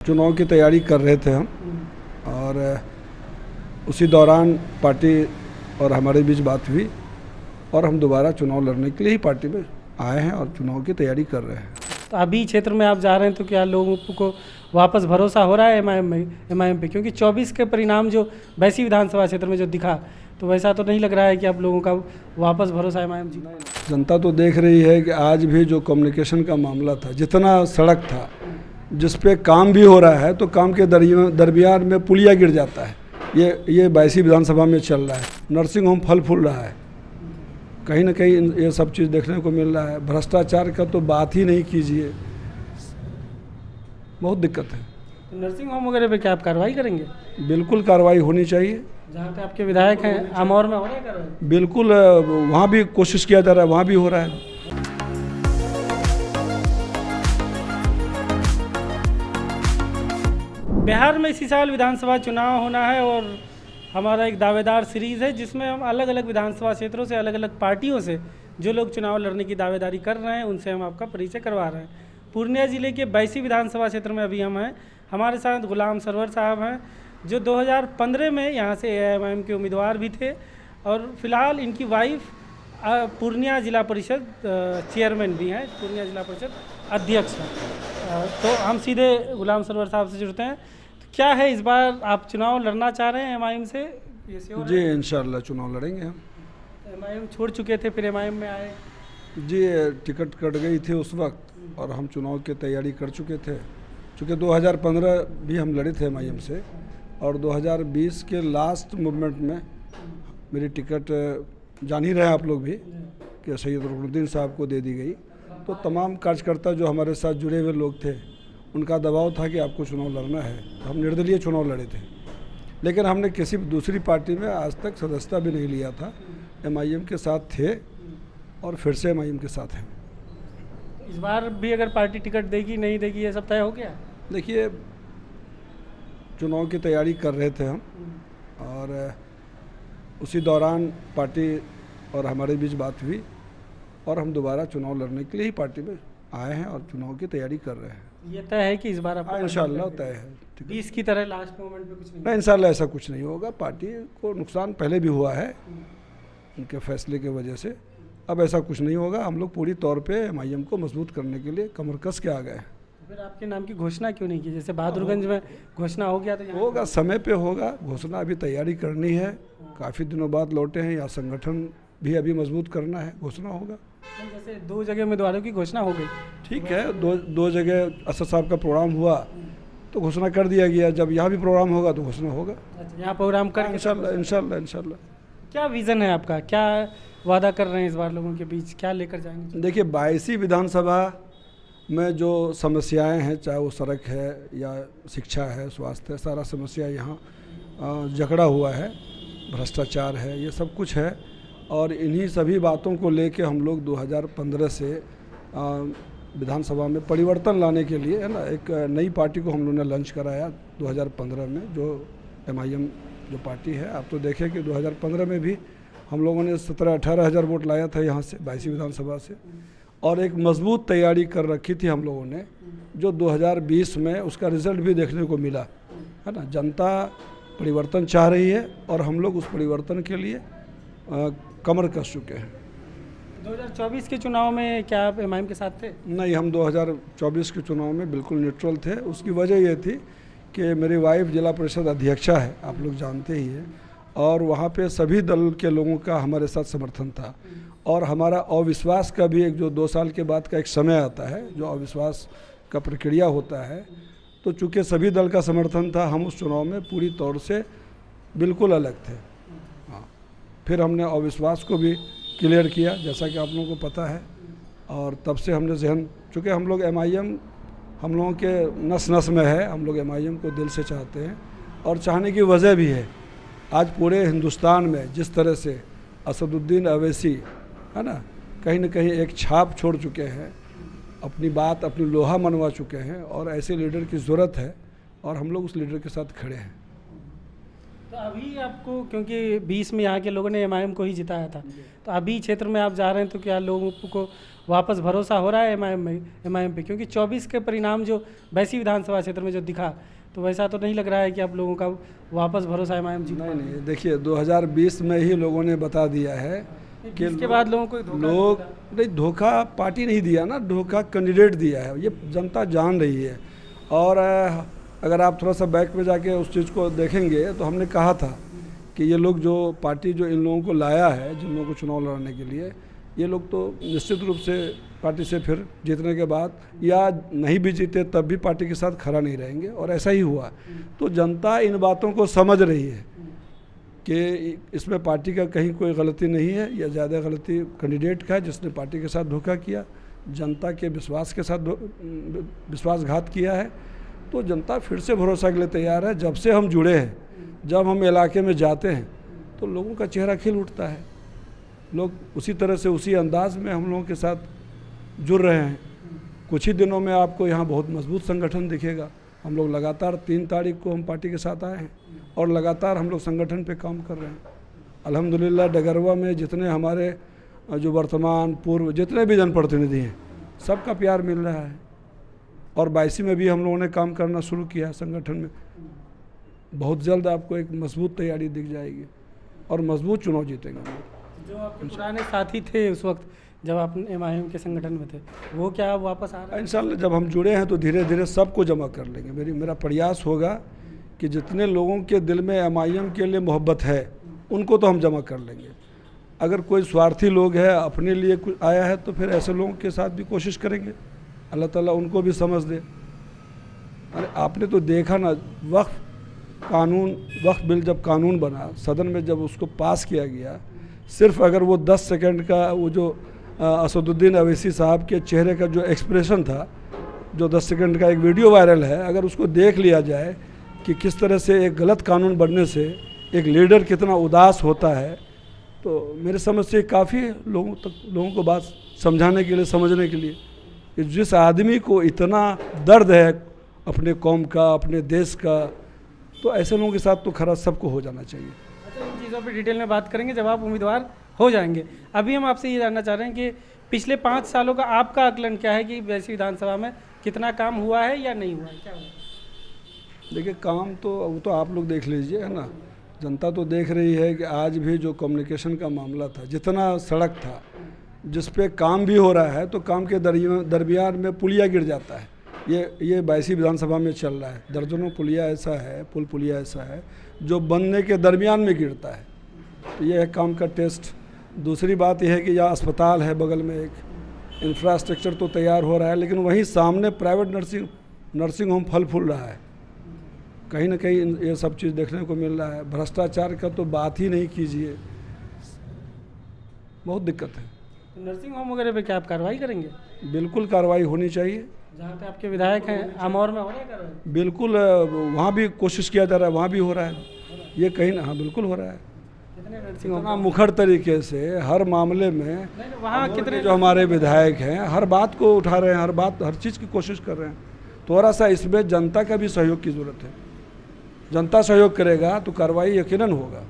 चुनाव की तैयारी कर रहे थे हम और उसी दौरान पार्टी और हमारे बीच बात हुई और हम दोबारा चुनाव लड़ने के लिए ही पार्टी में आए हैं और चुनाव की तैयारी कर रहे हैं। तो अभी क्षेत्र में आप जा रहे हैं तो क्या लोगों को वापस भरोसा हो रहा है एमआईएम पे? क्योंकि 24 के परिणाम जो बैसी विधानसभा क्षेत्र में जो दिखा तो वैसा तो नहीं लग रहा है कि आप लोगों का वापस भरोसा एमआईएम जी। जनता तो देख रही है कि आज भी जो कम्युनिकेशन का मामला था, जितना सड़क था जिस पे काम भी हो रहा है तो काम के दरमियान में पुलिया गिर जाता है। ये बैसी विधानसभा में चल रहा है। नर्सिंग होम फल फूल रहा है, कहीं ना कहीं ये सब चीज़ देखने को मिल रहा है। भ्रष्टाचार का तो बात ही नहीं कीजिए, बहुत दिक्कत है। तो नर्सिंग होम वगैरह पे क्या आप कार्रवाई करेंगे? बिल्कुल कार्रवाई होनी चाहिए। जहाँ पे आपके विधायक हैं आमौर में हो रहा है कार्रवाई? बिल्कुल, वहाँ भी कोशिश किया जा रहा है, वहाँ भी हो रहा है। बिहार में इसी साल विधानसभा चुनाव होना है और हमारा एक दावेदार सीरीज़ है जिसमें हम अलग अलग विधानसभा क्षेत्रों से, अलग अलग पार्टियों से जो लोग चुनाव लड़ने की दावेदारी कर रहे हैं उनसे हम आपका परिचय करवा रहे हैं। पूर्णिया जिले के बैसी विधानसभा क्षेत्र में अभी हम हैं। हमारे साथ गुलाम सरवर साहब हैं जो 2015 में यहाँ से एआईएमआईएम के उम्मीदवार भी थे और फिलहाल इनकी वाइफ पूर्णिया जिला परिषद चेयरमैन भी हैं, पूर्णिया जिला परिषद अध्यक्ष हैं। तो हम सीधे गुलाम सरवर साहब से जुड़ते हैं। तो क्या है, इस बार आप चुनाव लड़ना चाह रहे हैं एमआईएम से? जी इंशाल्लाह चुनाव लड़ेंगे हम। एमआईएम छोड़ चुके थे, फिर एमआईएम में आए? जी टिकट कट गई थी उस वक्त और हम चुनाव की तैयारी कर चुके थे। चूँकि 2015 भी हम लड़े थे एमआईएम से और 2020 के लास्ट मूवमेंट में मेरी टिकट जान ही रहे हैं आप लोग भी कि सैयद रुकनुद्दीन साहब को दे दी गई। तो तमाम कार्यकर्ता जो हमारे साथ जुड़े हुए लोग थे उनका दबाव था कि आपको चुनाव लड़ना है, तो हम निर्दलीय चुनाव लड़े थे। लेकिन हमने किसी दूसरी पार्टी में आज तक सदस्यता भी नहीं लिया था। एमआईएम के साथ थे और फिर से एमआईएम के साथ हैं। इस बार भी अगर पार्टी टिकट देगी नहीं देगी ये सब तय हो गया? देखिए, चुनाव की तैयारी कर रहे थे हम और उसी दौरान पार्टी और हमारे बीच बात हुई और हम दोबारा चुनाव लड़ने के लिए ही पार्टी में आए हैं और चुनाव की तैयारी कर रहे हैं। ये तय है कि इस बार आप? इंशाल्लाह तय है। 20 की तरह लास्ट मोमेंट पे कुछ नहीं, इंशाल्लाह ऐसा कुछ नहीं होगा। पार्टी को नुकसान पहले भी हुआ है उनके फैसले की वजह से, अब ऐसा कुछ नहीं होगा। हम लोग पूरी तौर पे एमआईएम को मजबूत करने के लिए कमर कस के आ गए हैं। फिर आपके नाम की घोषणा क्यों नहीं की? जैसे बहादुरगंज में घोषणा हो गया तो होगा, समय पे होगा घोषणा। अभी तैयारी करनी है, काफ़ी दिनों बाद लौटे हैं, या संगठन भी अभी मजबूत करना है, घोषणा होगा। जैसे 2 जगह उम्मीदवारों की घोषणा हो गई, ठीक है। दो जगह असद साहब का प्रोग्राम हुआ तो घोषणा कर दिया गया। जब यहाँ भी प्रोग्राम होगा तो घोषणा होगा। अच्छा, यहाँ प्रोग्राम कर इंशाल्लाह इंशाल्लाह इंशाल्लाह। क्या विज़न है आपका, क्या वादा कर रहे हैं इस बार लोगों के बीच, क्या लेकर जाएंगे? देखिए, बैसी विधानसभा में जो समस्याएं हैं, चाहे वो सड़क है या शिक्षा है, स्वास्थ्य है, सारा समस्या यहाँ जकड़ा हुआ है। भ्रष्टाचार है, ये सब कुछ है और इन्हीं सभी बातों को लेके हम लोग 2015 से विधानसभा में परिवर्तन लाने के लिए, है ना, एक नई पार्टी को हम लोगों ने लॉन्च कराया 2015 में, जो एमआईएम जो पार्टी है। आप तो देखें कि 2015 में भी हम लोगों ने 17-18 हज़ार वोट लाया था यहाँ से बैसी विधानसभा से और एक मजबूत तैयारी कर रखी थी हम लोगों ने, जो 2020 में उसका रिजल्ट भी देखने को मिला, है ना। जनता परिवर्तन चाह रही है और हम लोग उस परिवर्तन के लिए कमर कस चुके हैं। 2024 के चुनाव में क्या आप एमआईएम के साथ थे? नहीं, हम 2024 के चुनाव में बिल्कुल न्यूट्रल थे। उसकी वजह ये थी कि मेरी वाइफ जिला परिषद अध्यक्षा है, आप लोग जानते ही हैं, और वहाँ पे सभी दल के लोगों का हमारे साथ समर्थन था और हमारा अविश्वास का भी एक जो 2 साल के बाद का एक समय आता है जो अविश्वास का प्रक्रिया होता है, तो चूँकि सभी दल का समर्थन था, हम उस चुनाव में पूरी तौर से बिल्कुल अलग थे। हाँ, फिर हमने अविश्वास को भी क्लियर किया, जैसा कि आप लोगों को पता है, और तब से हमने जहन, चूँकि हम लोग एमआईएम हम लोगों के नस नस में है, हम लोग एमआईएम को दिल से चाहते हैं और चाहने की वजह भी है। आज पूरे हिंदुस्तान में जिस तरह से असदुद्दीन अवैसी, है ना, कहीं न कहीं एक छाप छोड़ चुके हैं, अपनी बात, अपनी लोहा मनवा चुके हैं और ऐसे लीडर की ज़रूरत है और हम लोग उस लीडर के साथ खड़े हैं। तो अभी आपको, क्योंकि 20 में यहाँ के लोगों ने एमआईएम को ही जिताया था, तो अभी क्षेत्र में आप जा रहे हैं तो क्या लोगों को वापस भरोसा हो रहा है एमआईएम पे? क्योंकि 24 के परिणाम जो बैसी विधानसभा क्षेत्र में जो दिखा, तो वैसा तो नहीं लग रहा है कि आप लोगों का वापस भरोसा एमआईएम जीत पाएगा। नहीं, देखिए 2020 में ही लोगों ने बता दिया है कि इसके बाद लोगों को लोग नहीं, धोखा पार्टी नहीं दिया ना, धोखा कैंडिडेट दिया है, ये जनता जान रही है। और अगर आप थोड़ा सा बैक में जाके उस चीज़ को देखेंगे तो हमने कहा था कि ये लोग जो पार्टी जो इन लोगों को लाया है, जिन लोगों को चुनाव लड़ने के लिए, ये लोग तो निश्चित रूप से पार्टी से फिर जीतने के बाद या नहीं भी जीते तब भी पार्टी के साथ खड़ा नहीं रहेंगे, और ऐसा ही हुआ। तो जनता इन बातों को समझ रही है कि इसमें पार्टी का कहीं कोई गलती नहीं है, या ज़्यादा गलती कैंडिडेट का है जिसने पार्टी के साथ धोखा किया, जनता के विश्वास के साथ विश्वासघात किया है। तो जनता फिर से भरोसा के लिए तैयार है। जब से हम जुड़े हैं, जब हम इलाके में जाते हैं तो लोगों का चेहरा खिल उठता है, लोग उसी तरह से उसी अंदाज में हम लोगों के साथ जुड़ रहे हैं। कुछ ही दिनों में आपको यहाँ बहुत मजबूत संगठन दिखेगा। हम लोग लगातार 3 तारीख को हम पार्टी के साथ आए हैं और लगातार हम लोग संगठन पे काम कर रहे हैं। अल्हम्दुलिल्लाह डगरवा में जितने हमारे जो वर्तमान पूर्व जितने भी जनप्रतिनिधि हैं, सबका प्यार मिल रहा है। और 22 में भी हम लोगों ने काम करना शुरू किया संगठन में। बहुत जल्द आपको एक मजबूत तैयारी दिख जाएगी और मजबूत चुनाव जीतेंगे। जो आपके पुराने साथी थे उस वक्त जब आप एमआईएम के संगठन में थे, वो क्या वापस आ रहे हैं? इंशाल्लाह जब हम जुड़े हैं तो धीरे धीरे सबको जमा कर लेंगे। मेरा प्रयास होगा कि जितने लोगों के दिल में एमआईएम के लिए मोहब्बत है उनको तो हम जमा कर लेंगे। अगर कोई स्वार्थी लोग है, अपने लिए कुछ आया है, तो फिर ऐसे लोगों के साथ भी कोशिश करेंगे। अल्लाह ताला उनको भी समझ दे। अरे आपने तो देखा ना, वक्फ बिल जब कानून बना, सदन में जब उसको पास किया गया, सिर्फ अगर वो 10 सेकंड का वो जो असदुद्दीन अवैसी साहब के चेहरे का जो एक्सप्रेशन था, जो 10 सेकंड का एक वीडियो वायरल है, अगर उसको देख लिया जाए कि किस तरह से एक गलत कानून बनने से एक लीडर कितना उदास होता है, तो मेरे समझ से काफ़ी लोगों को बात समझाने के लिए, समझने के लिए कि जिस आदमी को इतना दर्द है अपने कौम का, अपने देश का, तो ऐसे लोगों के साथ तो खरा सबको हो जाना चाहिए। अच्छा, इन चीज़ों पे डिटेल में बात करेंगे जब आप उम्मीदवार हो जाएंगे। अभी हम आपसे ये जानना चाह रहे हैं कि पिछले 5 सालों का आपका आकलन क्या है कि वैसी विधानसभा में कितना काम हुआ है या नहीं हुआ है, क्या हुआ? देखिए, काम तो वो तो आप लोग देख लीजिए, है ना। जनता तो देख रही है कि आज भी जो कम्युनिकेशन का मामला था, जितना सड़क था जिस पे काम भी हो रहा है, तो काम के दरमियान में पुलिया गिर जाता है। ये 22 विधानसभा में चल रहा है। दर्जनों पुलिया ऐसा है, पुलिया ऐसा है जो बनने के दरमियान में गिरता है। तो ये है काम का टेस्ट। दूसरी बात यह है कि यहाँ अस्पताल है बगल में, एक इंफ्रास्ट्रक्चर तो तैयार हो रहा है, लेकिन वहीं सामने प्राइवेट नर्सिंग होम फल फूल रहा है। कहीं ना कहीं ये सब चीज़ देखने को मिल रहा है। भ्रष्टाचार का तो बात ही नहीं कीजिए, बहुत दिक्कत है। तो नर्सिंग होम वगैरह पे क्या आप कार्रवाई करेंगे? बिल्कुल कार्रवाई होनी चाहिए। जहाँ पे आपके विधायक हैं आमौर में हो रहा है कार्रवाई? बिल्कुल, वहाँ भी कोशिश किया जा रहा है, वहाँ भी हो रहा है। ये कहीं ना, हाँ बिल्कुल हो रहा है। कितने नर्सिंग होम? इतना मुखर तरीके से हर मामले में वहाँ कितने जो हमारे विधायक हैं हर बात को उठा रहे हैं, हर चीज़ की कोशिश कर रहे हैं। थोड़ा सा इसमें जनता का भी सहयोग की ज़रूरत है। जनता सहयोग करेगा तो कार्रवाई यकीनन होगा।